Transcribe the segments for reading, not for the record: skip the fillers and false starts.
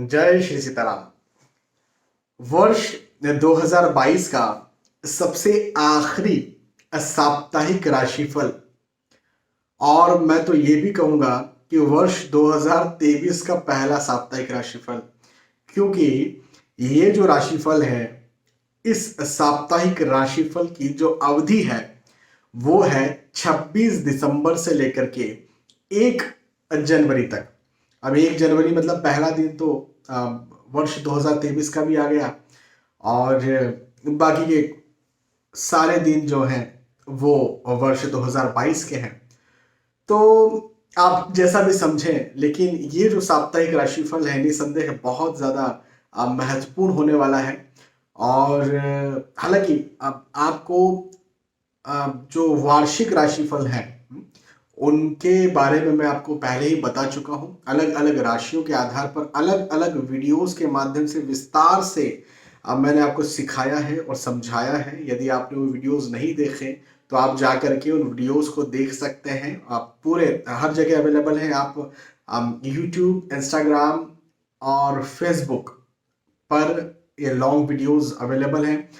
जय श्री सीताराम। वर्ष 2022 का सबसे आखिरी साप्ताहिक राशिफल, और मैं तो ये भी कहूंगा कि वर्ष 2023 का पहला साप्ताहिक राशिफल, क्योंकि ये जो राशिफल है, इस साप्ताहिक राशिफल की जो अवधि है वो है 26 दिसंबर से लेकर के 1 जनवरी तक। अब 1 जनवरी मतलब पहला दिन तो वर्ष 2023 का भी आ गया, और बाकी के सारे दिन जो हैं वो वर्ष 2022 के हैं। तो आप जैसा भी समझें, लेकिन ये जो साप्ताहिक राशिफल है निसंदेह बहुत ज़्यादा महत्वपूर्ण होने वाला है। और हालांकि अब आपको जो वार्षिक राशिफल है उनके बारे में मैं आपको पहले ही बता चुका हूं। अलग अलग राशियों के आधार पर अलग अलग वीडियोस के माध्यम से विस्तार से मैंने आपको सिखाया है और समझाया है। यदि आपने वो वीडियोस नहीं देखे तो आप जा करके उन वीडियोस को देख सकते हैं। आप पूरे हर जगह अवेलेबल हैं। आप यूट्यूब, इंस्टाग्राम और फेसबुक पर ये लॉन्ग वीडियोस अवेलेबल हैं।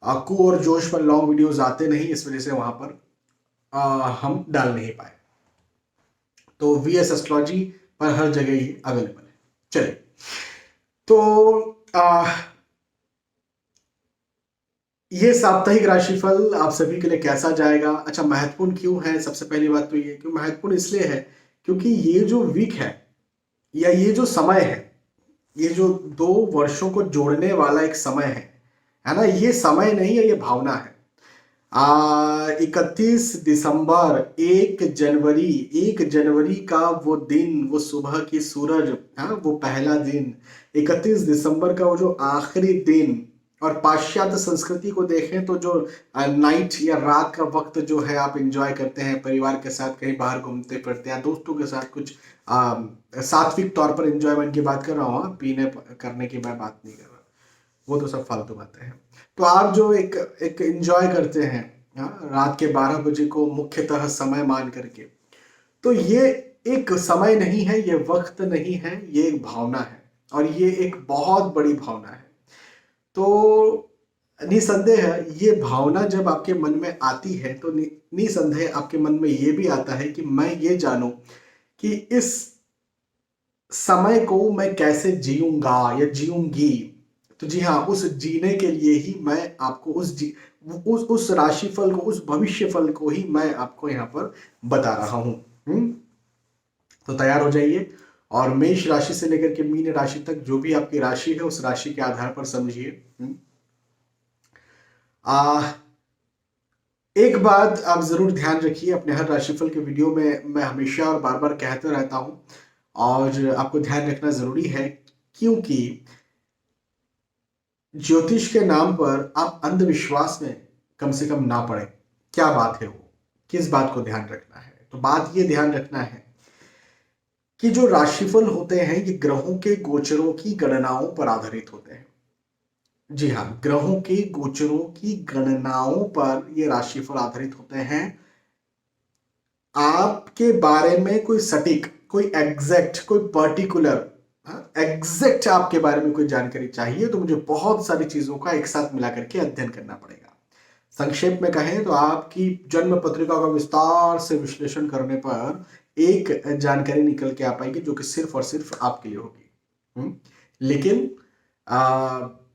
कू और जोश पर लॉन्ग वीडियोस आते नहीं, इस वजह से वहां पर हम डाल नहीं पाए। तो वीएस एस्ट्रोलॉजी पर हर जगह ही अवेलेबल है। चलिए, तो ये साप्ताहिक राशिफल आप सभी के लिए कैसा जाएगा? अच्छा, महत्वपूर्ण क्यों है? सबसे पहली बात तो ये कि महत्वपूर्ण इसलिए है क्योंकि ये जो वीक है या ये जो समय है, ये जो 2 वर्षों को जोड़ने वाला एक समय है ना, ये समय नहीं है, ये भावना है। 31 दिसंबर, 1 जनवरी का वो दिन, वो सुबह की सूरज, वो पहला दिन, 31 दिसंबर का वो जो आखिरी दिन। और पाश्चात्य संस्कृति को देखें तो जो नाइट या रात का वक्त जो है आप एंजॉय करते हैं परिवार के साथ, कहीं बाहर घूमते फिरते हैं, दोस्तों के साथ कुछ सात्विक तौर पर एंजॉयमेंट की बात कर रहा हूँ, पीने करने की मैं बात नहीं कर रहा, वो तो सब फालतू बातें हैं। तो आप जो एक एंजॉय करते हैं रात के 12 बजे को मुख्यतः समय मान करके, तो ये एक समय नहीं है, ये वक्त नहीं है, ये एक भावना है। और ये एक बहुत बड़ी भावना है। तो निसंदेह ये भावना जब आपके मन में आती है तो निसंदेह आपके मन में ये भी आता है कि मैं ये जानूं कि इस समय को मैं कैसे जीऊंगा या जीऊंगी। तो जी हाँ, उस जीने के लिए ही मैं आपको उस राशिफल को, उस भविष्यफल को ही मैं आपको यहाँ पर बता रहा हूँ। तो तैयार हो जाइए और मेष राशि से लेकर के मीन राशि तक जो भी आपकी राशि है उस राशि के आधार पर समझिए। एक बात आप जरूर ध्यान रखिए, अपने हर राशिफल के वीडियो में मैं हमेशा और बार बार कहते रहता हूं, और आपको ध्यान रखना जरूरी है, क्योंकि ज्योतिष के नाम पर आप अंधविश्वास में कम से कम ना पड़े। क्या बात है वो, किस बात को ध्यान रखना है? तो बात ये ध्यान रखना है कि जो राशिफल होते हैं ये ग्रहों के गोचरों की गणनाओं पर आधारित होते हैं। जी हाँ, ग्रहों के गोचरों की गणनाओं पर ये राशिफल आधारित होते हैं। आपके बारे में कोई सटीक, कोई एग्जैक्ट, कोई पर्टिकुलर एग्जैक्ट आपके बारे में कोई जानकारी चाहिए तो मुझे बहुत सारी चीजों का एक साथ मिला करके अध्ययन करना पड़ेगा। संक्षेप में कहें तो आपकी जन्म पत्रिका का विस्तार से विश्लेषण करने पर एक जानकारी निकल के आ पाएगी जो कि सिर्फ और सिर्फ आपके लिए होगी। लेकिन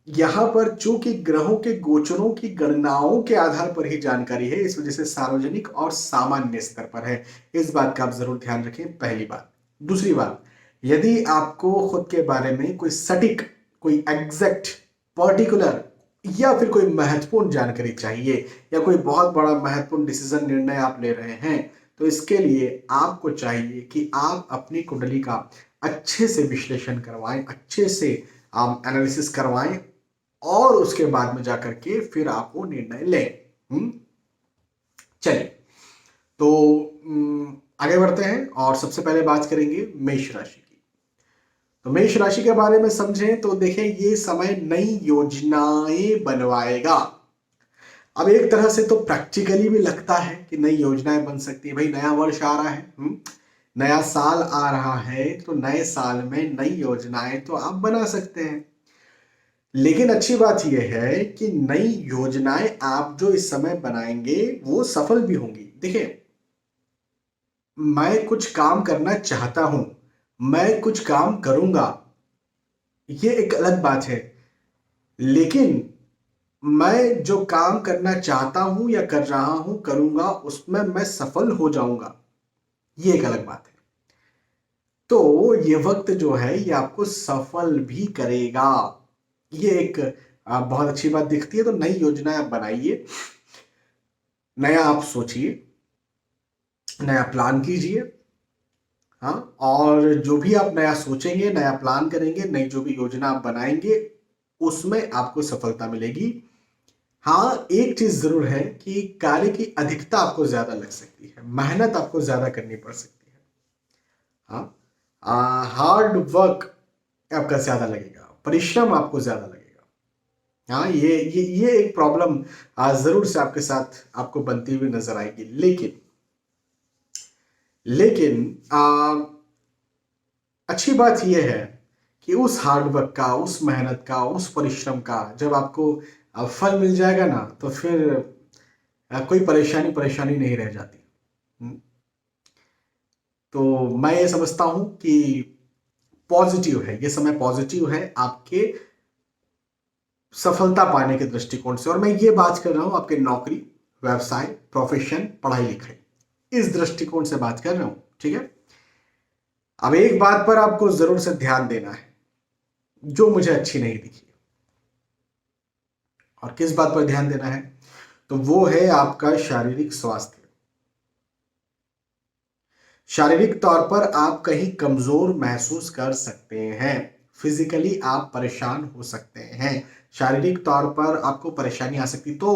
यहाँ पर चूंकि ग्रहों के गोचरों की गणनाओं के आधार पर ही जानकारी है, इस वजह से सार्वजनिक और सामान्य स्तर पर है। इस बात का आप जरूर ध्यान रखें, पहली बात। दूसरी बात, यदि आपको खुद के बारे में कोई सटीक, कोई एग्जैक्ट, पर्टिकुलर या फिर कोई महत्वपूर्ण जानकारी चाहिए या कोई बहुत बड़ा महत्वपूर्ण डिसीजन, निर्णय आप ले रहे हैं, तो इसके लिए आपको चाहिए कि आप अपनी कुंडली का अच्छे से विश्लेषण करवाएं, अच्छे से एनालिसिस करवाएं, और उसके बाद में जाकर के फिर आप वो निर्णय लें। चलिए, तो आगे बढ़ते हैं और सबसे पहले बात करेंगे मेष राशि की। तो मेष राशि के बारे में समझें तो देखें, ये समय नई योजनाएं बनवाएगा। अब एक तरह से तो प्रैक्टिकली भी लगता है कि नई योजनाएं बन सकती है, भाई नया वर्ष आ रहा है, नया साल आ रहा है तो नए साल में नई योजनाएं तो आप बना सकते हैं। लेकिन अच्छी बात यह है कि नई योजनाएं आप जो इस समय बनाएंगे वो सफल भी होंगी। देखिए, मैं कुछ काम करना चाहता हूं, मैं कुछ काम करूंगा, ये एक अलग बात है। लेकिन मैं जो काम करना चाहता हूं या कर रहा हूं, करूंगा, उसमें मैं सफल हो जाऊंगा, ये एक अलग बात है। तो ये वक्त जो है ये आपको सफल भी करेगा। ये एक बहुत अच्छी बात दिखती है। तो नई योजनाएं आप बनाइए, नया आप सोचिए, नया प्लान कीजिए। हाँ, और जो भी आप नया सोचेंगे, नया प्लान करेंगे, नई जो भी योजना आप बनाएंगे, उसमें आपको सफलता मिलेगी। हाँ, एक चीज जरूर है कि कार्य की अधिकता आपको ज्यादा लग सकती है, मेहनत आपको ज्यादा करनी पड़ सकती है। हाँ, हार्ड वर्क आपका ज्यादा लगेगा, परिश्रम आपको ज्यादा लगेगा। हाँ, ये एक प्रॉब्लम जरूर से आपके साथ आपको बनती हुई नजर आएगी। लेकिन अच्छी बात यह है कि उस हार्ड वर्क का, उस मेहनत का, उस परिश्रम का जब आपको फल मिल जाएगा ना, तो फिर कोई परेशानी परेशानी नहीं रह जाती। हम्म, तो मैं ये समझता हूं कि पॉजिटिव है, ये समय पॉजिटिव है आपके सफलता पाने के दृष्टिकोण से। और मैं ये बात कर रहा हूं आपके नौकरी, व्यवसाय, प्रोफेशन, पढ़ाई लिखाई, इस दृष्टिकोण से बात कर रहा हूं। ठीक है, अब एक बात पर आपको जरूर से ध्यान देना है जो मुझे अच्छी नहीं दिखी। और किस बात पर ध्यान देना है? तो वो है आपका शारीरिक स्वास्थ्य। शारीरिक तौर पर आप कहीं कमजोर महसूस कर सकते हैं, फिजिकली आप परेशान हो सकते हैं, शारीरिक तौर पर आपको परेशानी आ सकती। तो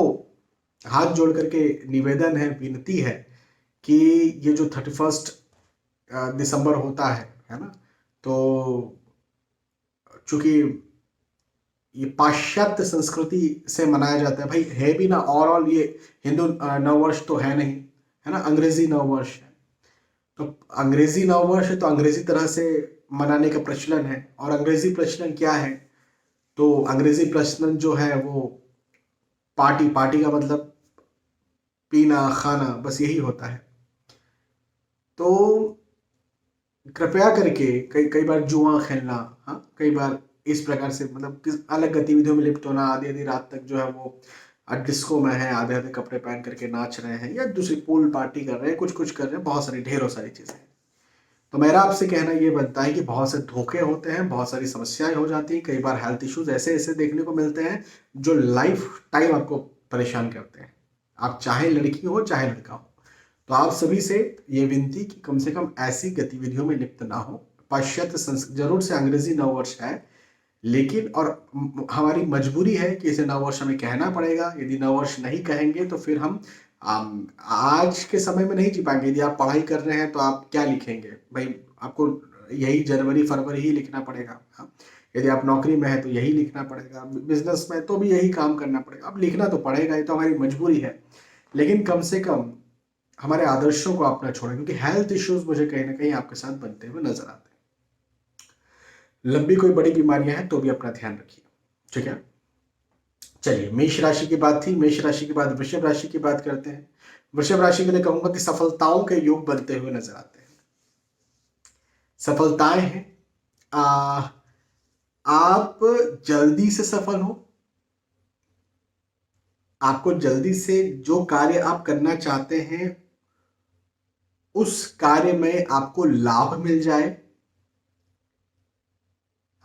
हाथ जोड़ करके निवेदन है, विनती है कि ये जो 31 दिसंबर होता है ना, तो चूंकि ये पाश्चात्य संस्कृति से मनाया जाता है, भाई है भी ना, ओवरऑल ये हिंदू नववर्ष तो है नहीं, है ना, अंग्रेजी नववर्ष है। तो अंग्रेजी नववर्ष है तो अंग्रेजी तरह से मनाने का प्रचलन है। और अंग्रेजी प्रचलन क्या है? तो अंग्रेजी प्रचलन जो है वो पार्टी, पार्टी का मतलब पीना खाना, बस यही होता है। तो कृपया करके कई कई बार जुआ खेलना, हाँ, कई बार इस प्रकार से मतलब किस अलग गतिविधियों में लिप्त होना, आधी आधी रात तक जो है वो डिस्को में है, आधे आधे कपड़े पहन करके नाच रहे हैं, या दूसरी पूल पार्टी कर रहे हैं, कुछ कुछ कर रहे हैं, बहुत सारी ढेरों सारी चीजें हैं। तो मेरा आपसे कहना ये बनता है कि बहुत से धोखे होते हैं, बहुत सारी समस्याएं हो जाती हैं, कई बार हेल्थ इश्यूज ऐसे ऐसे देखने को मिलते हैं जो लाइफ टाइम आपको परेशान करते हैं, आप चाहे लड़की हो चाहे लड़का हो। तो आप सभी से ये विनती कि कम से कम ऐसी गतिविधियों में लिप्त ना हो। पाश्चात्य जरूर से अंग्रेजी नववर्ष है, लेकिन और हमारी मजबूरी है कि इसे नववर्ष हमें कहना पड़ेगा। यदि नववर्ष नहीं कहेंगे तो फिर हम आज के समय में नहीं जी पाएंगे। यदि आप पढ़ाई कर रहे हैं तो आप क्या लिखेंगे भाई? आपको यही जनवरी फरवरी ही लिखना पड़ेगा। हाँ? यदि आप नौकरी में है तो यही लिखना पड़ेगा, बिजनेस में तो भी यही काम करना पड़ेगा। अब लिखना तो पड़ेगा, ये तो हमारी मजबूरी है। लेकिन कम से कम हमारे आदर्शों को आप ना छोड़ें, क्योंकि हेल्थ इश्यूज मुझे कहीं ना कहीं आपके साथ बनते हुए नजर आते हैं। लंबी कोई बड़ी बीमारियां हैं तो भी अपना ध्यान रखिए। ठीक है, चलिए, मेष राशि की बात थी। मेष राशि के बाद वृषभ राशि की बात करते हैं। वृषभ राशि के लिए कहूंगा कि सफलताओं के योग बनते हुए नजर आते हैं। सफलताएं हैं, आ, आप जल्दी से सफल हो, आपको जल्दी से जो कार्य आप करना चाहते हैं उस कार्य में आपको लाभ मिल जाए।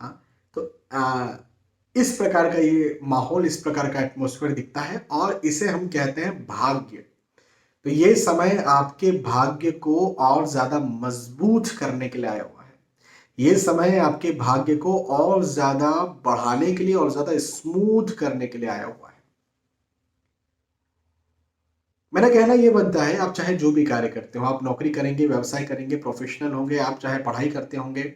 हाँ, तो इस प्रकार का ये माहौल, इस प्रकार का एटमॉस्फेयर दिखता है, और इसे हम कहते हैं भाग्य। तो ये समय आपके भाग्य को और ज्यादा मजबूत करने के लिए आया हुआ है। ये समय आपके भाग्य को और ज्यादा बढ़ाने के लिए और ज्यादा स्मूथ करने के लिए आया हुआ है। मेरा कहना यह बनता है, आप चाहे जो भी कार्य करते हो, आप नौकरी करेंगे, व्यवसाय करेंगे, प्रोफेशनल होंगे, आप चाहे पढ़ाई करते होंगे,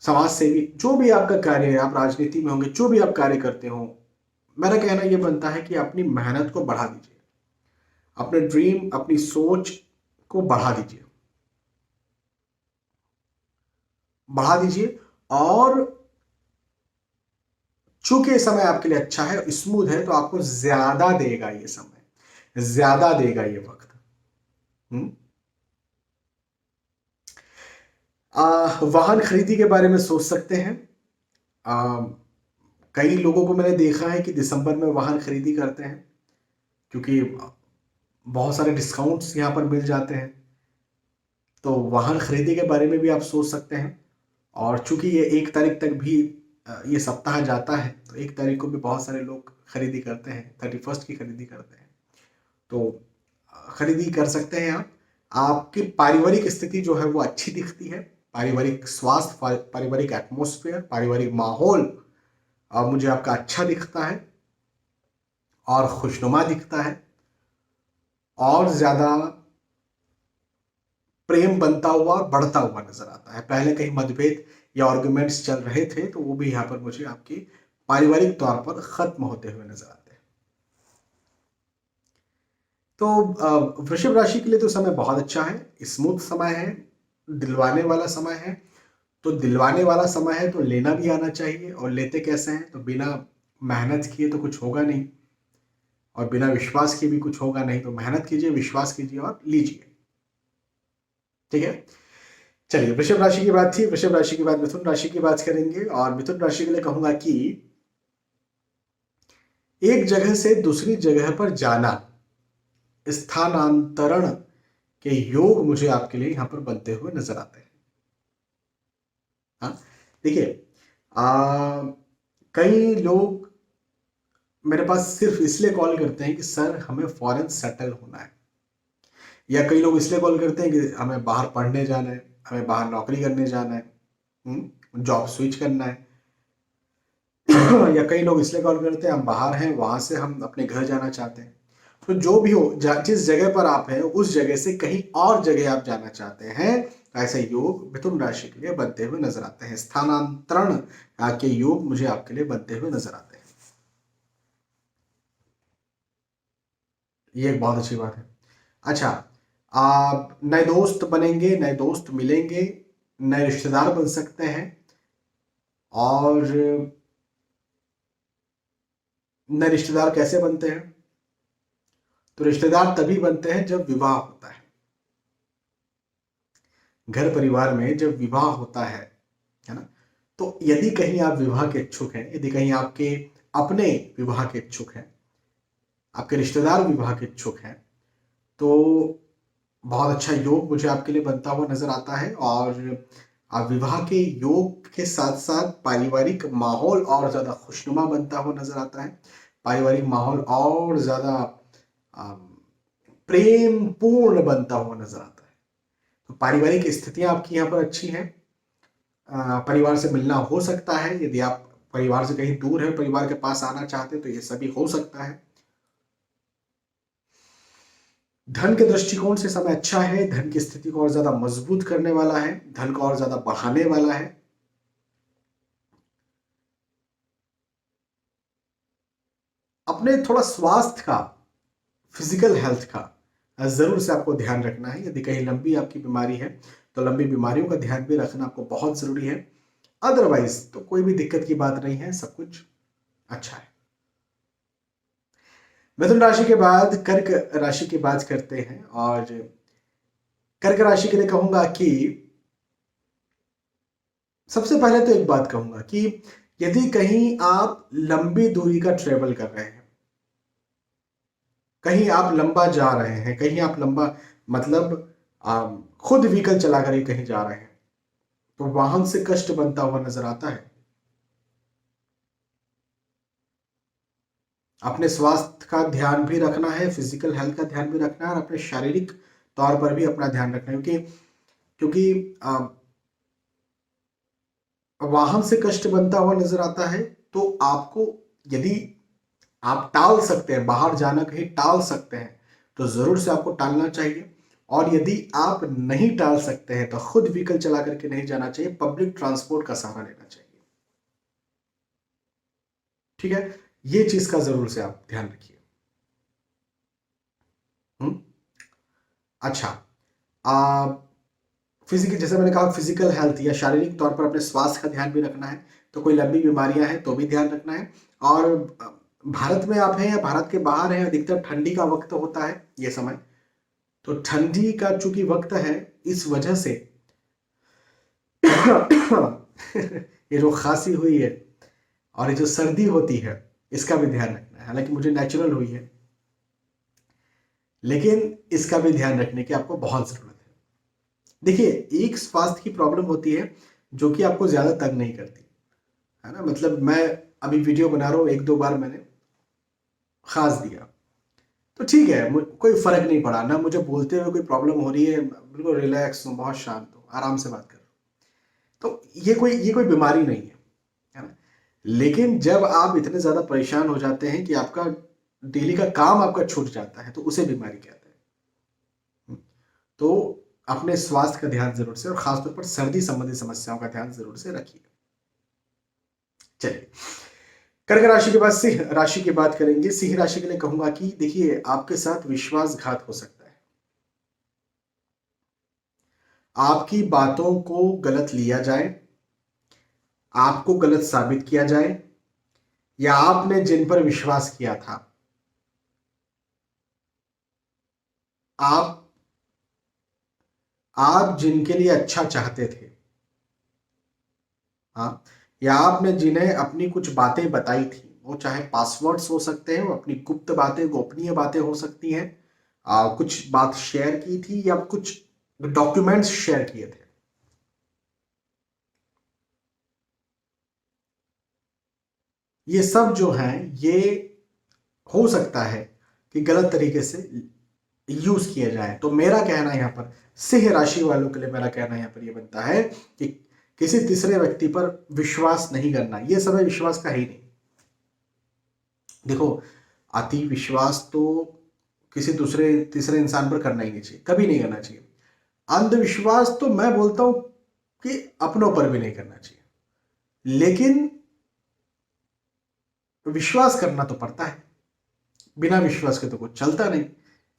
समाज सेवी, जो भी आपका कार्य है, आप राजनीति में होंगे, जो भी आप कार्य करते हो, मेरा कहना यह बनता है कि अपनी मेहनत को बढ़ा दीजिए, अपने ड्रीम, अपनी सोच को बढ़ा दीजिए। बढ़ा दीजिए। और चूंकि ये समय आपके लिए अच्छा है, स्मूथ है, तो आपको ज्यादा देगा ये समय, ज्यादा देगा ये वक्त। हम्म। वाहन खरीदी के बारे में सोच सकते हैं। आ, कई लोगों को मैंने देखा है कि दिसंबर में वाहन खरीदी करते हैं, क्योंकि बहुत सारे डिस्काउंट्स यहाँ पर मिल जाते हैं। तो वाहन खरीदी के बारे में भी आप सोच सकते हैं। और चूंकि ये 1 तारीख तक भी ये सप्ताह जाता है, तो 1 तारीख को भी बहुत सारे लोग खरीदी करते हैं, 31st की खरीदी करते हैं। तो खरीदी कर सकते हैं आप। आपकी पारिवारिक स्थिति जो है वो अच्छी दिखती है। पारिवारिक स्वास्थ्य, पारिवारिक एटमोस्फेयर, पारिवारिक माहौल मुझे आपका अच्छा दिखता है और खुशनुमा दिखता है। और ज्यादा प्रेम बनता हुआ और बढ़ता हुआ नजर आता है। पहले कहीं मतभेद या आर्गुमेंट्स चल रहे थे, तो वो भी यहाँ पर मुझे आपकी पारिवारिक तौर पर खत्म होते हुए नजर आते हैं। तो वृषभ राशि के लिए तो समय बहुत अच्छा है, स्मूथ समय है, दिलवाने वाला समय है। तो दिलवाने वाला समय है तो लेना भी आना चाहिए। और लेते कैसे हैं? तो बिना मेहनत किए तो कुछ होगा नहीं, और बिना विश्वास किए भी कुछ होगा नहीं। तो मेहनत कीजिए, विश्वास कीजिए और लीजिए। ठीक है, चलिए, वृषभ राशि की बात थी। वृषभ राशि के बाद मिथुन राशि की बात करेंगे। और मिथुन राशि के लिए कहूंगा कि एक जगह से दूसरी जगह पर जाना, स्थानांतरण के योग मुझे आपके लिए यहां पर बनते हुए नजर आते हैं। हाँ, देखिए, कई लोग मेरे पास सिर्फ इसलिए कॉल करते हैं कि सर हमें फॉरेन सेटल होना है, या कई लोग इसलिए कॉल करते हैं कि हमें बाहर पढ़ने जाना है, हमें बाहर नौकरी करने जाना है, जॉब स्विच करना है। या कई लोग इसलिए कॉल करते हैं हम बाहर हैं, वहां से हम अपने घर जाना चाहते हैं। तो जो भी हो, जिस जगह पर आप हैं उस जगह से कहीं और जगह आप जाना चाहते हैं, ऐसे योग मिथुन राशि के लिए बनते हुए नजर आते हैं। स्थानांतरण के योग मुझे आपके लिए बनते हुए नजर आते हैं। ये एक बहुत अच्छी बात है। अच्छा, आप नए दोस्त बनेंगे, नए दोस्त मिलेंगे, नए रिश्तेदार बन सकते हैं। और नए रिश्तेदार कैसे बनते हैं? तो रिश्तेदार तभी बनते हैं जब विवाह होता है। घर परिवार में जब विवाह होता है ना? तो यदि कहीं आप विवाह के इच्छुक हैं, यदि कहीं आपके अपने विवाह के इच्छुक हैं, आपके रिश्तेदार विवाह के इच्छुक हैं, तो बहुत अच्छा योग मुझे आपके लिए बनता हुआ नजर आता है। और विवाह के योग के साथ साथ पारिवारिक माहौल और ज्यादा खुशनुमा बनता हुआ नजर आता है। पारिवारिक माहौल और ज्यादा प्रेम पूर्ण बनता हुआ नजर आता है। तो पारिवारिक स्थितियां आपकी यहाँ पर अच्छी हैं। परिवार से मिलना हो सकता है, यदि आप परिवार से कहीं दूर है, परिवार के पास आना चाहते हैं, तो ये सभी हो सकता है। धन के दृष्टिकोण से समय अच्छा है। धन की स्थिति को और ज्यादा मजबूत करने वाला है, धन को और ज्यादा बढ़ाने वाला है। अपने थोड़ा स्वास्थ्य का, फिजिकल हेल्थ का जरूर से आपको ध्यान रखना है। यदि कहीं लंबी आपकी बीमारी है, तो लंबी बीमारियों का ध्यान भी रखना आपको बहुत जरूरी है। अदरवाइज तो कोई भी दिक्कत की बात नहीं है, सब कुछ अच्छा है। मिथुन राशि के बाद कर्क राशि की बात करते हैं। और कर्क राशि के लिए कहूंगा कि सबसे पहले तो एक बात कहूंगा कि यदि कहीं आप लंबी दूरी का ट्रेवल कर रहे हैं, कहीं आप लंबा जा रहे हैं, कहीं आप लंबा मतलब खुद व्हीकल चला कर कहीं जा रहे हैं, तो वाहन से कष्ट बनता हुआ नजर आता है। अपने स्वास्थ्य का ध्यान भी रखना है, फिजिकल हेल्थ का ध्यान भी रखना है, और अपने शारीरिक तौर पर भी अपना ध्यान रखना है। क्योंकि क्योंकि वाहन से कष्ट बनता हुआ नजर आता है। तो आपको, यदि आप टाल सकते हैं, बाहर जाना कहीं टाल सकते हैं, तो जरूर से आपको टालना चाहिए। और यदि आप नहीं टाल सकते हैं, तो खुद व्हीकल चला करके नहीं जाना चाहिए, पब्लिक ट्रांसपोर्ट का सहारा लेना चाहिए। ठीक है, ये चीज का जरूर से आप ध्यान रखिए। हम्म। अच्छा, फिजिकल, जैसे मैंने कहा, फिजिकल हेल्थ या शारीरिक तौर पर अपने स्वास्थ्य का ध्यान भी रखना है। तो कोई लंबी बीमारियां हैं तो भी ध्यान रखना है। और भारत में आप हैं या भारत के बाहर हैं, अधिकतर ठंडी का वक्त होता है ये समय। तो ठंडी का चूंकि वक्त है, इस वजह से ये जो खांसी हुई है और ये जो सर्दी होती है, इसका भी ध्यान रखना है। हालांकि मुझे नेचुरल हुई है, लेकिन इसका भी ध्यान रखने की आपको बहुत जरूरत है। देखिए, एक स्वास्थ्य की प्रॉब्लम होती है जो कि आपको ज्यादा तंग नहीं करती है ना। मतलब मैं अभी वीडियो बना रहा हूँ, एक दो बार मैंने खांस दिया तो ठीक है, कोई फर्क नहीं पड़ा ना, मुझे बोलते हुए कोई प्रॉब्लम हो रही है, बिल्कुल रिलैक्स हूँ, बहुत शांत हूँ, आराम से बात कर रहा हूँ। तो ये कोई बीमारी नहीं है ना। लेकिन जब आप इतने ज्यादा परेशान हो जाते हैं कि आपका डेली का काम आपका छूट जाता है, तो उसे बीमारी कहते हैं। तो अपने स्वास्थ्य का ध्यान जरूर से, और खासतौर पर सर्दी संबंधी समस्याओं का ध्यान जरूर से रखिए। चलिए, कर्क राशि के बाद सिंह राशि की बात करेंगे। सिंह राशि के लिए कहूंगा कि देखिए, आपके साथ विश्वासघात हो सकता है, आपकी बातों को गलत लिया जाए, आपको गलत साबित किया जाए, या आपने जिन पर विश्वास किया था, आप आप जिनके लिए अच्छा चाहते थे, हाँ, या आपने जिन्हें अपनी कुछ बातें बताई थी, वो चाहे पासवर्ड्स हो सकते हैं, वो अपनी गुप्त बातें, गोपनीय बातें हो सकती हैं, कुछ बात शेयर की थी या कुछ डॉक्यूमेंट्स शेयर किए थे, ये सब जो हैं, ये हो सकता है कि गलत तरीके से यूज किए जाए। तो मेरा कहना यहाँ पर, सिंह राशि वालों के लिए मेरा कहना यहाँ पर ये बनता है कि किसी तीसरे व्यक्ति पर विश्वास नहीं करना। ये समय विश्वास का ही नहीं। देखो, अति विश्वास तो किसी दूसरे तीसरे इंसान पर करना ही नहीं चाहिए, कभी नहीं करना चाहिए। अंधविश्वास तो मैं बोलता हूं कि अपनों पर भी नहीं करना चाहिए, लेकिन विश्वास करना तो पड़ता है। बिना विश्वास के तो कुछ चलता नहीं।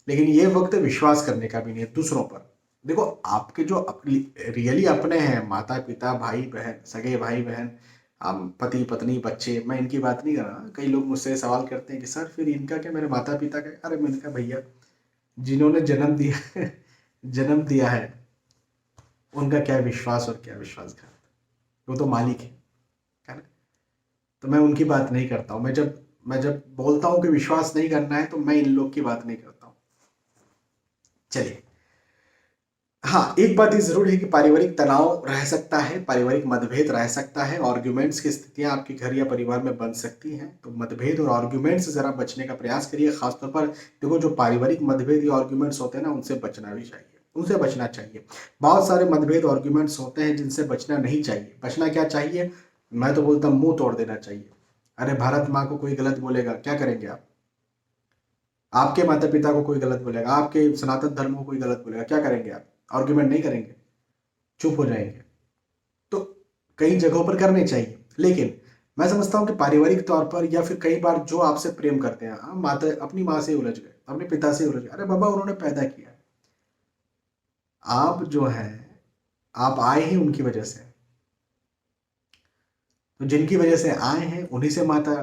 लेकिन ये वक्त विश्वास करने का भी नहीं है दूसरों पर। देखो, आपके जो रियली अपने हैं, माता पिता, भाई बहन, सगे भाई बहन, पति पत्नी, बच्चे, मैं इनकी बात नहीं कर रहा। कई लोग मुझसे सवाल करते हैं कि सर फिर इनका क्या, मेरे माता पिता का? अरे मैंने कहा भैया, जिन्होंने जन्म दिया जन्म दिया है, उनका क्या विश्वास और क्या विश्वासघात, वो तो मालिक है ना। तो मैं उनकी बात नहीं करता हूँ। मैं जब बोलता हूँ कि विश्वास नहीं करना है, तो मैं इन लोग की बात नहीं करता हूँ। चलिए, हाँ, एक बात ये जरूर है कि पारिवारिक तनाव रह सकता है, पारिवारिक मतभेद रह सकता है, आर्ग्यूमेंट्स की स्थितियां आपके घर या परिवार में बन सकती हैं। तो मतभेद और आर्ग्यूमेंट्स से जरा बचने का प्रयास करिए। खासतौर पर देखो, जो पारिवारिक मतभेद या आर्ग्यूमेंट्स होते हैं ना, उनसे बचना भी चाहिए, उनसे बचना चाहिए। बहुत सारे मतभेद आर्ग्यूमेंट्स होते हैं जिनसे बचना नहीं चाहिए। बचना क्या चाहिए? मैं तो बोलता हूँ मुंह तोड़ देना चाहिए। अरे, भारत माँ को कोई गलत बोलेगा, क्या करेंगे आप? आपके माता पिता को कोई गलत बोलेगा, आपके सनातन धर्म को कोई गलत बोलेगा, क्या करेंगे आप? आर्ग्यूमेंट नहीं करेंगे, चुप हो जाएंगे। तो कई जगहों पर करने चाहिए, लेकिन मैं समझता हूं कि पारिवारिक तौर पर या फिर कई बार जो आपसे प्रेम करते हैं, माता अपनी माँ से उलझ गए, अपने पिता से उलझ गए, अरे बाबा, उन्होंने पैदा किया। आप जो है, आप आए ही उनकी वजह से। तो जिनकी वजह से आए हैं, उन्हीं से माता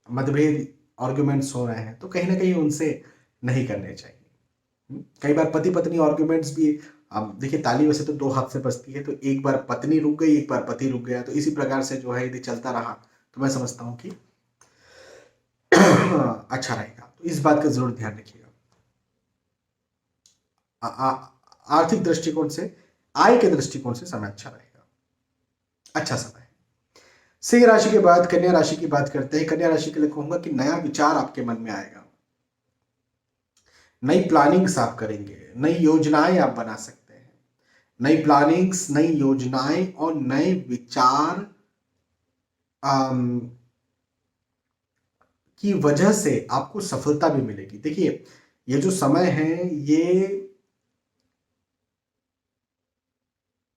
मतभेद आर्ग्यूमेंट्स हो रहे हैं, तो कहीं ना कहीं उनसे नहीं करने चाहिए। कई बार पति पत्नी आर्ग्यूमेंट्स भी, अब देखिए, ताली वैसे तो दो हाथ से बजती है। तो एक बार पत्नी रुक गई, एक बार पति रुक गया, तो इसी प्रकार से जो है यदि चलता रहा, तो मैं समझता हूं कि अच्छा रहेगा। तो इस बात का जरूर ध्यान रखिएगा। आर्थिक दृष्टिकोण से, आय के दृष्टिकोण से समय अच्छा रहेगा, अच्छा समय है। सिंह राशि के बाद कन्या राशि की बात करते हैं। कन्या राशि के लिए कहूंगा कि नया विचार आपके मन में आएगा, नई प्लानिंग्स आप करेंगे, नई योजनाएं आप बना सकते हैं। नई प्लानिंग्स, नई योजनाएं और नए विचार की वजह से आपको सफलता भी मिलेगी। देखिए, ये जो समय है, ये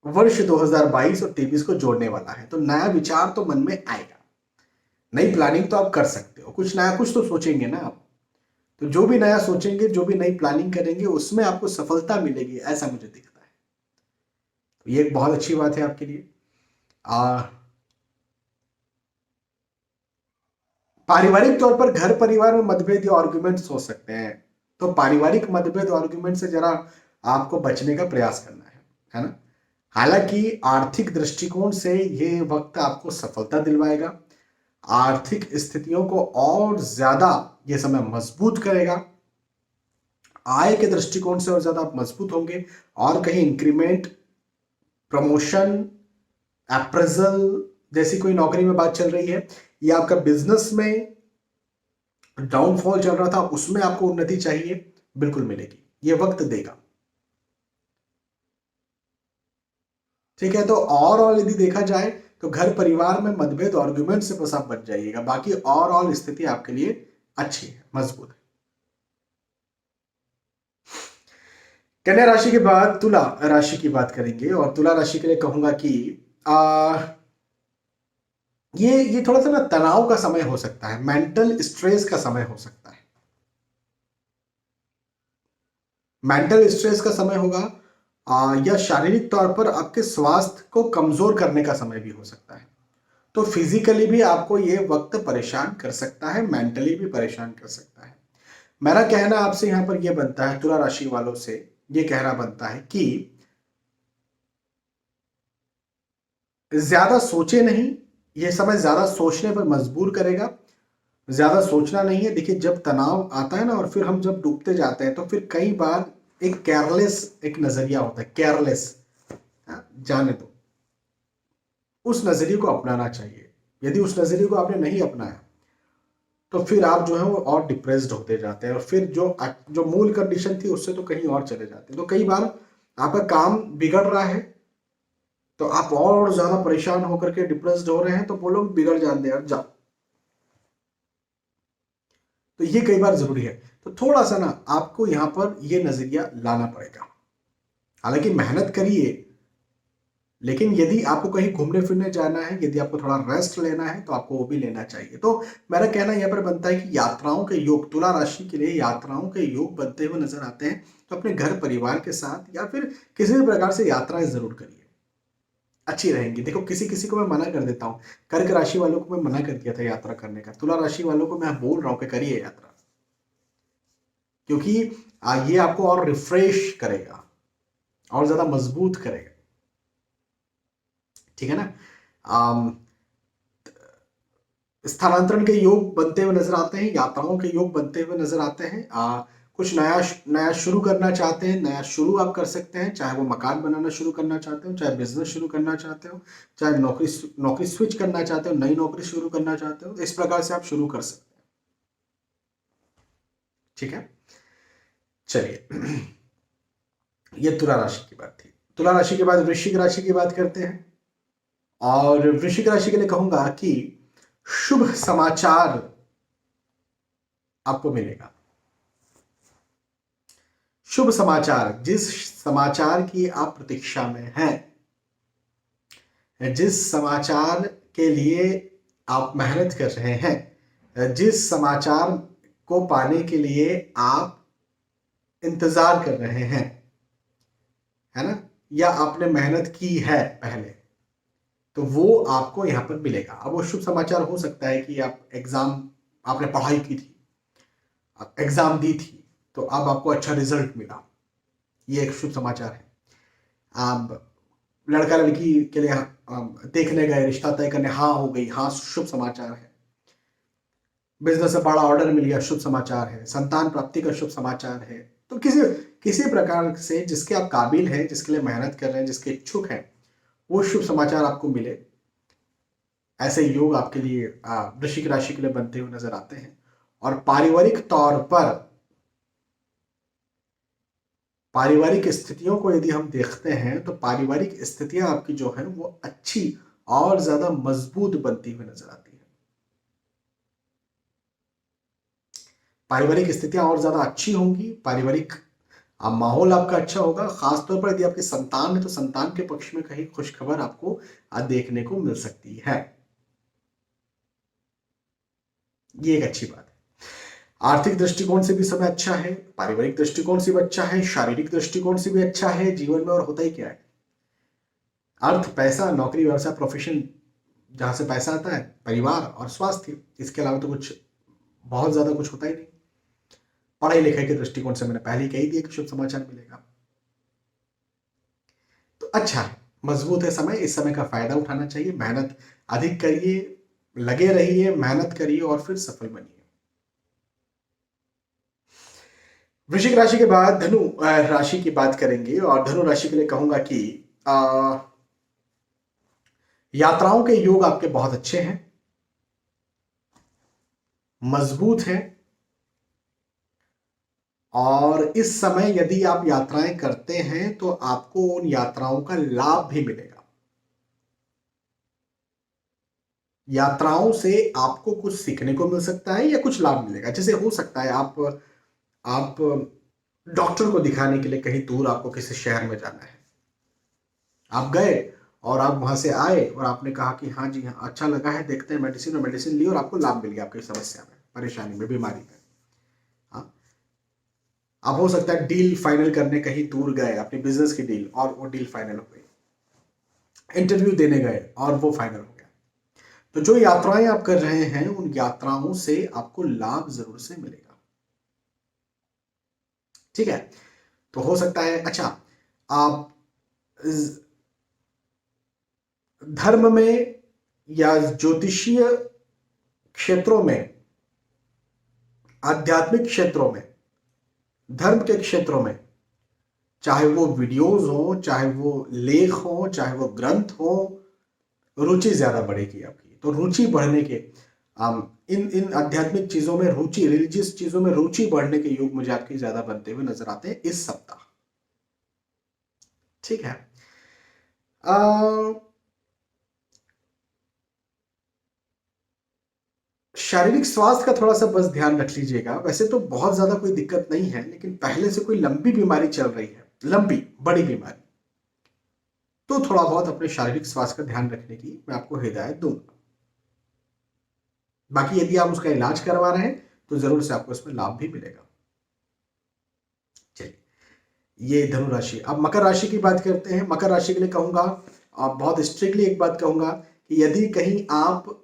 वर्ष 2022 और 23 को जोड़ने वाला है। तो नया विचार तो मन में आएगा, नई प्लानिंग तो आप कर सकते हो, कुछ नया कुछ तो सोचेंगे ना आप। तो जो भी नया सोचेंगे, जो भी नई प्लानिंग करेंगे, उसमें आपको सफलता मिलेगी, ऐसा मुझे दिखता है। ये एक बहुत अच्छी बात है आपके लिए। आ, पारिवारिक तौर पर घर परिवार में मतभेद या आर्ग्यूमेंट्स हो सकते हैं, तो पारिवारिक मतभेद और आर्ग्यूमेंट से जरा आपको बचने का प्रयास करना है ना। हालांकि आर्थिक दृष्टिकोण से ये वक्त आपको सफलता दिलवाएगा, आर्थिक स्थितियों को और ज्यादा ये समय मजबूत करेगा, आय के दृष्टिकोण से और ज्यादा आप मजबूत होंगे, और कहीं इंक्रीमेंट, प्रमोशन, अप्रेजल जैसी कोई नौकरी में बात चल रही है, या आपका बिजनेस में डाउनफॉल चल रहा था उसमें आपको उन्नति चाहिए, बिल्कुल मिलेगी, ये वक्त देगा। ठीक है, तो और यदि देखा जाए तो घर परिवार में मतभेद आर्ग्यूमेंट से बस आप बच जाइएगा, बाकी और स्थिति आपके लिए अच्छी है, मजबूत है। कन्या राशि के बाद तुला राशि की बात करेंगे, और तुला राशि के लिए कहूंगा कि ये थोड़ा सा ना तनाव का समय हो सकता है, मेंटल स्ट्रेस का समय हो सकता है, मेंटल स्ट्रेस का समय होगा, या शारीरिक तौर पर आपके स्वास्थ्य को कमजोर करने का समय भी हो सकता है। तो फिजिकली भी आपको ये वक्त परेशान कर सकता है, मेंटली भी परेशान कर सकता है। मेरा कहना आपसे यहां पर यह बनता है, तुला राशि वालों से ये कहना बनता है कि ज्यादा सोचे नहीं, ये समय ज्यादा सोचने पर मजबूर करेगा, ज्यादा सोचना नहीं है। देखिए, जब तनाव आता है ना और फिर हम जब डूबते जाते हैं तो फिर कई बार एक केयरलेस एक नजरिया होता है, केयरलेस, जाने दो, उस नजरिए को अपनाना चाहिए। यदि उस नजरिए को आपने नहीं अपनाया तो फिर आप जो है वो और डिप्रेस्ड होते जाते हैं, और फिर जो जो मूल कंडीशन थी उससे तो कहीं और चले जाते हैं। तो कई बार आपका काम बिगड़ रहा है तो आप और ज्यादा परेशान होकर के डिप्रेस्ड हो रहे हैं, तो बोलो बिगड़ जाते यार, जा। तो ये कई बार जरूरी है, तो थोड़ा सा ना आपको यहां पर ये नजरिया लाना पड़ेगा। हालांकि मेहनत करिए, लेकिन यदि आपको कहीं घूमने फिरने जाना है, यदि आपको थोड़ा रेस्ट लेना है तो आपको वो भी लेना चाहिए। तो मेरा कहना यहाँ पर बनता है कि यात्राओं के योग, तुला राशि के लिए यात्राओं के योग बनते हुए नजर आते हैं, तो अपने घर परिवार के साथ या फिर किसी भी प्रकार से यात्राएं जरूर करिए, अच्छी रहेंगी। देखो, किसी किसी को मैं मना कर देता हूँ, कर्क राशि वालों को मैं मना कर दिया था यात्रा करने का, तुला राशि वालों को मैं बोल रहा हूँ कि करिए यात्रा, क्योंकि ये आपको और रिफ्रेश करेगा और ज्यादा मजबूत करेगा। ठीक है ना। स्थानांतरण के योग बनते हुए नजर आते हैं, यात्राओं के योग बनते हुए नजर आते हैं। कुछ नया नया शुरू करना चाहते हैं, नया शुरू आप कर सकते हैं, चाहे वो मकान बनाना शुरू करना चाहते हो, चाहे बिजनेस शुरू करना चाहते हो, चाहे नौकरी स्विच करना चाहते हो, नई नौकरी शुरू करना चाहते हो, इस प्रकार से आप शुरू कर सकते हैं। ठीक है, चलिए, ये तुला राशि की बात थी। तुला राशि के बाद वृश्चिक राशि की बात करते हैं, और वृश्चिक राशि के लिए कहूंगा कि शुभ समाचार आपको मिलेगा। शुभ समाचार, जिस समाचार की आप प्रतीक्षा में हैं, जिस समाचार के लिए आप मेहनत कर रहे हैं, जिस समाचार को पाने के लिए आप इंतजार कर रहे हैं, है ना, या आपने मेहनत की है पहले, तो वो आपको यहां पर मिलेगा। अब वो शुभ समाचार हो सकता है कि आप आपने पढ़ाई की थी, आप एग्जाम दी थी, तो अब आपको अच्छा रिजल्ट मिला, ये एक शुभ समाचार है। आप लड़का लड़की के लिए देखने गए, रिश्ता तय करने, हाँ हो गई, हाँ शुभ समाचार है। बिजनेस से बड़ा ऑर्डर मिल गया, शुभ समाचार है। संतान प्राप्ति का शुभ समाचार है। तो किसी किसी प्रकार से जिसके आप काबिल हैं, जिसके लिए मेहनत कर रहे हैं, जिसके इच्छुक हैं, वो शुभ समाचार आपको मिले, ऐसे योग आपके लिए वृश्चिक राशि के लिए बनते हुए नजर आते हैं। और पारिवारिक स्थितियों को यदि हम देखते हैं तो पारिवारिक स्थितियां आपकी जो है वो अच्छी और ज्यादा मजबूत बनती हुई नजर आती है। पारिवारिक स्थितियां और ज्यादा अच्छी होंगी, पारिवारिक माहौल आपका अच्छा होगा। खासतौर पर यदि आपके संतान है तो संतान के पक्ष में कहीं खुशखबर आपको देखने को मिल सकती है, ये एक अच्छी बात है। आर्थिक दृष्टिकोण से भी समय अच्छा है, पारिवारिक दृष्टिकोण से भी अच्छा है, शारीरिक दृष्टिकोण से भी अच्छा है। जीवन में और होता ही क्या है, अर्थ, पैसा, नौकरी, व्यवसाय, प्रोफेशन, जहां से पैसा आता है, परिवार और स्वास्थ्य, इसके अलावा तो कुछ बहुत ज्यादा कुछ होता ही नहीं। पढ़ाई लिखाई के दृष्टिकोण से मैंने पहले ही कह ही दिया कि शुभ समाचार मिलेगा। तो अच्छा है, मजबूत है समय, इस समय का फायदा उठाना चाहिए, मेहनत अधिक करिए, लगे रहिए, मेहनत करिए और फिर सफल बनिए। वृश्चिक राशि के बाद धनु राशि की बात करेंगे, और धनु राशि के लिए कहूंगा कि यात्राओं के योग आपके बहुत अच्छे हैं, मजबूत हैं, और इस समय यदि आप यात्राएं करते हैं तो आपको उन यात्राओं का लाभ भी मिलेगा। यात्राओं से आपको कुछ सीखने को मिल सकता है या कुछ लाभ मिलेगा। जैसे हो सकता है आप डॉक्टर को दिखाने के लिए कहीं दूर आपको किसी शहर में जाना है, आप गए और आप वहां से आए और आपने कहा कि हाँ जी हाँ अच्छा लगा है, देखते हैं मेडिसिन, और मेडिसिन ली और आपको लाभ मिल गया आपकी समस्या में, परेशानी में, बीमारी में। हाँ, अब हो सकता है डील फाइनल करने कहीं दूर गए, अपनी बिजनेस की डील, और वो डील फाइनल हो गई, इंटरव्यू देने गए और वो फाइनल हो गया। तो जो यात्राएं आप कर रहे हैं उन यात्राओं से आपको लाभ जरूर से मिलेगा। ठीक है, तो हो सकता है अच्छा आप धर्म में या ज्योतिषीय क्षेत्रों में, आध्यात्मिक क्षेत्रों में, धर्म के क्षेत्रों में, चाहे वो वीडियोस हो, चाहे वो लेख हो, चाहे वो ग्रंथ हो, रुचि ज्यादा बढ़ेगी आपकी। तो रुचि बढ़ने के इन इन आध्यात्मिक चीजों में रुचि, रिलीजियस चीजों में रुचि बढ़ने के योग मुझे आपके ज्यादा बनते हुए नजर आते हैं इस सप्ताह। ठीक है, शारीरिक स्वास्थ्य का थोड़ा सा बस ध्यान रख लीजिएगा। वैसे तो बहुत ज्यादा कोई दिक्कत नहीं है, लेकिन पहले से कोई लंबी बीमारी चल रही है, लंबी बड़ी बीमारी, तो थोड़ा बहुत अपने शारीरिक स्वास्थ्य का ध्यान रखने की मैं आपको हिदायत दूंगा। बाकी यदि आप उसका इलाज करवा रहे हैं तो जरूर से आपको इसमें लाभ भी मिलेगा। चलिए, ये धनु राशि। अब मकर राशि की बात करते हैं। मकर राशि के लिए कहूंगा, बहुत स्ट्रिक्टली एक बात कहूंगा कि यदि कहीं आप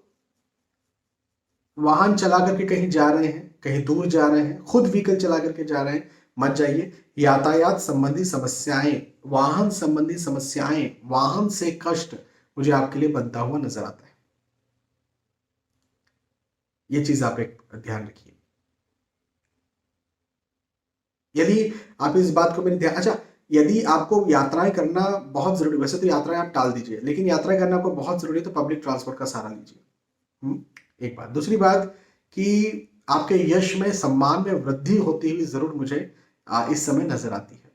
वाहन चला करके कहीं जा रहे हैं, कहीं दूर जा रहे हैं, खुद व्हीकल चला करके जा रहे हैं, मत जाइए। यातायात संबंधी समस्याएं, वाहन संबंधी समस्याएं, वाहन से कष्ट मुझे आपके लिए बनता हुआ नजर आता है। ये चीज आप एक ध्यान रखिए। यदि आप इस बात को मेरे ध्यान, अच्छा, यदि आपको यात्राएं करना बहुत जरूरी, वैसे तो यात्राएं आप टाल दीजिए, लेकिन यात्राएं करना आपको बहुत जरूरी है तो पब्लिक ट्रांसपोर्ट का सहारा लीजिए। एक बात। दूसरी बात कि आपके यश में, सम्मान में वृद्धि होती हुई जरूर मुझे इस समय नजर आती है।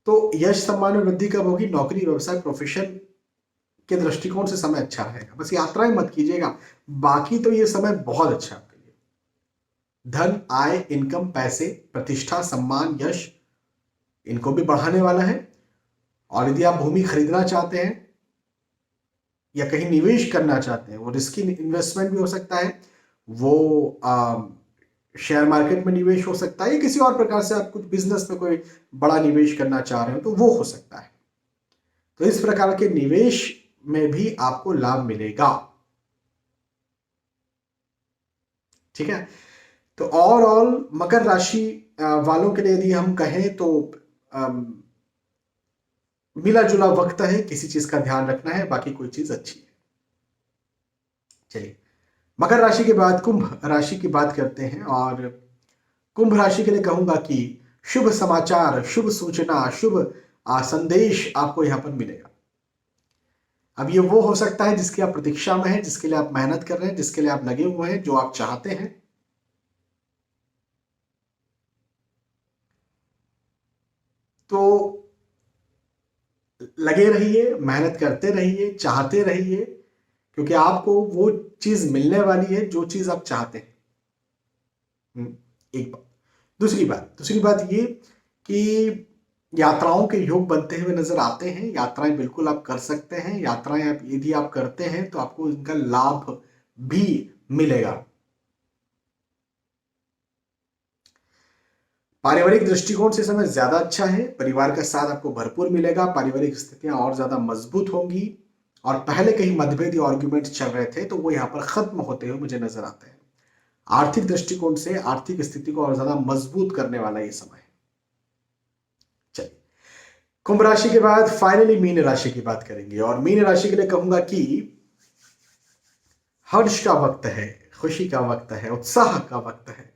तो यश सम्मान में वृद्धि कब होगी? नौकरी, व्यवसाय, प्रोफेशन के दृष्टिकोण से समय अच्छा रहेगा। बस यात्राएं मत कीजिएगा, बाकी तो ये समय बहुत अच्छा है आपके लिए। धन, आय, इनकम, पैसे, प्रतिष्ठा, सम्मान, यश, इनको भी बढ़ाने वाला है। और यदि आप भूमि खरीदना चाहते हैं या कहीं निवेश करना चाहते हैं, वो रिस्की इन्वेस्टमेंट भी हो सकता है, वो शेयर मार्केट में निवेश हो सकता है, या किसी और प्रकार से आप कुछ बिजनेस में कोई बड़ा निवेश करना चाह रहे हो तो वो हो सकता है। तो इस प्रकार के निवेश में भी आपको लाभ मिलेगा। ठीक है, तो ओवरऑल मकर राशि वालों के लिए यदि हम कहें तो मिला जुला वक्त है, किसी चीज का ध्यान रखना है, बाकी कोई चीज अच्छी है। चलिए, मकर राशि के बाद कुंभ राशि की बात करते हैं। और कुंभ राशि के लिए कहूंगा कि शुभ समाचार, शुभ सूचना, शुभ संदेश आपको यहां पर मिलेगा। अब ये वो हो सकता है जिसकी आप प्रतीक्षा में हैं, जिसके लिए आप मेहनत कर रहे हैं, जिसके लिए आप लगे हुए हैं, जो आप चाहते हैं। तो लगे रहिए, मेहनत करते रहिए, चाहते रहिए, क्योंकि आपको वो चीज मिलने वाली है जो चीज आप चाहते हैं। एक बात। दूसरी बात ये कि यात्राओं के योग बनते हुए नजर आते हैं। यात्राएं बिल्कुल आप कर सकते हैं, यात्राएं आप यदि आप करते हैं तो आपको इनका लाभ भी मिलेगा। पारिवारिक दृष्टिकोण से समय ज्यादा अच्छा है, परिवार का साथ आपको भरपूर मिलेगा, पारिवारिक स्थितियां और ज्यादा मजबूत होंगी और पहले कहीं मतभेद या आर्ग्यूमेंट चल रहे थे तो वो यहाँ पर खत्म होते हुए मुझे नजर आते हैं। आर्थिक दृष्टिकोण से आर्थिक स्थिति को और ज्यादा मजबूत करने वाला ये समय है। चलिए, कुंभ राशि के बाद फाइनली मीन राशि की बात करेंगे और मीन राशि के लिए कहूंगा कि हर्ष का वक्त है, खुशी का वक्त है, उत्साह का वक्त है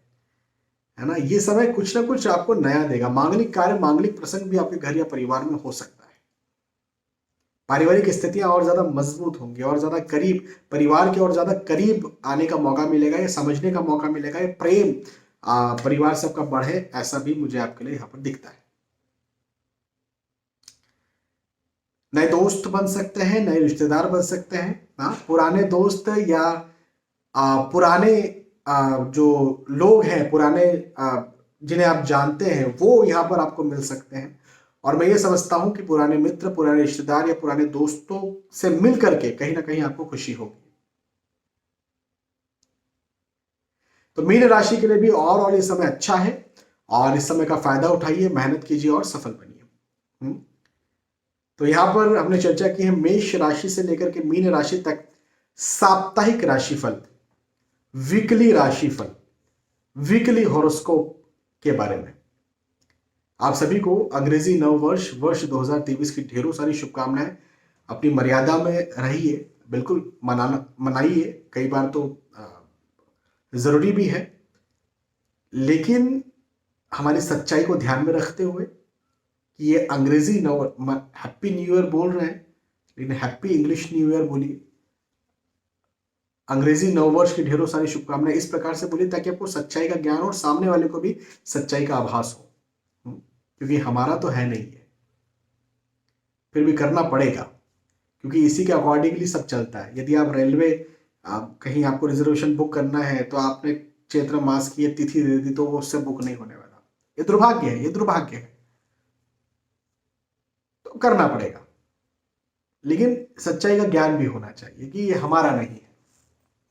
ना। ये समय कुछ ना कुछ आपको नया देगा। मांगलिक कार्य, मांगलिक प्रसंग भी आपके घर या परिवार में हो सकता है। पारिवारिक स्थितियां और ज्यादा मजबूत होंगी और ज्यादा करीब, परिवार के और ज्यादा करीब आने का मौका मिलेगा, या समझने का मौका मिलेगा, या प्रेम परिवार सबका बढ़े, ऐसा भी मुझे आपके लिए यहाँ पर दिखता है। नए दोस्त बन सकते हैं, नए रिश्तेदार बन सकते हैं। पुराने दोस्त या पुराने जो लोग हैं, पुराने जिन्हें आप जानते हैं, वो यहाँ पर आपको मिल सकते हैं। और मैं ये समझता हूं कि पुराने मित्र, पुराने रिश्तेदार या पुराने दोस्तों से मिल करके कहीं ना कहीं आपको खुशी होगी। तो मीन राशि के लिए भी और ये समय अच्छा है और इस समय का फायदा उठाइए, मेहनत कीजिए और सफल बनिए। तो यहां पर हमने चर्चा की है मेष राशि से लेकर के मीन राशि तक साप्ताहिक राशिफल, वीकली राशिफल, वीकली हॉरोस्कोप के बारे में। आप सभी को अंग्रेजी नव वर्ष, वर्ष 2023 की ढेरों सारी शुभकामनाएं। अपनी मर्यादा में रहिए, बिल्कुल मनाइए, कई बार तो जरूरी भी है, लेकिन हमारी सच्चाई को ध्यान में रखते हुए कि ये अंग्रेजी नव, हैप्पी न्यू ईयर बोल रहे हैं लेकिन हैप्पी इंग्लिश न्यू ईयर बोलिए। अंग्रेजी नववर्ष की ढेरों सारी शुभकामनाएं इस प्रकार से बोलिए ताकि आपको सच्चाई का ज्ञान हो और सामने वाले को भी सच्चाई का आभास हो। क्योंकि हमारा तो है नहीं है, फिर भी करना पड़ेगा, क्योंकि इसी के अकॉर्डिंगली सब चलता है। यदि आप रेलवे कहीं आपको रिजर्वेशन बुक करना है तो आपने चैत्र मास की तिथि दे दी तो वो उससे बुक नहीं होने वाला। ये दुर्भाग्य है, ये दुर्भाग्य है। तो करना पड़ेगा, लेकिन सच्चाई का ज्ञान भी होना चाहिए कि ये हमारा नहीं है,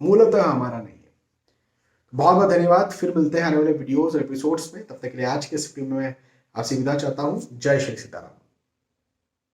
मूलतः हमारा नहीं है। बहुत बहुत धन्यवाद। फिर मिलते हैं आने वाले वीडियोस और एपिसोड्स में। तब तक के लिए आज के इस वीडियो में आपसे विदा चाहता हूं। जय श्री सीताराम।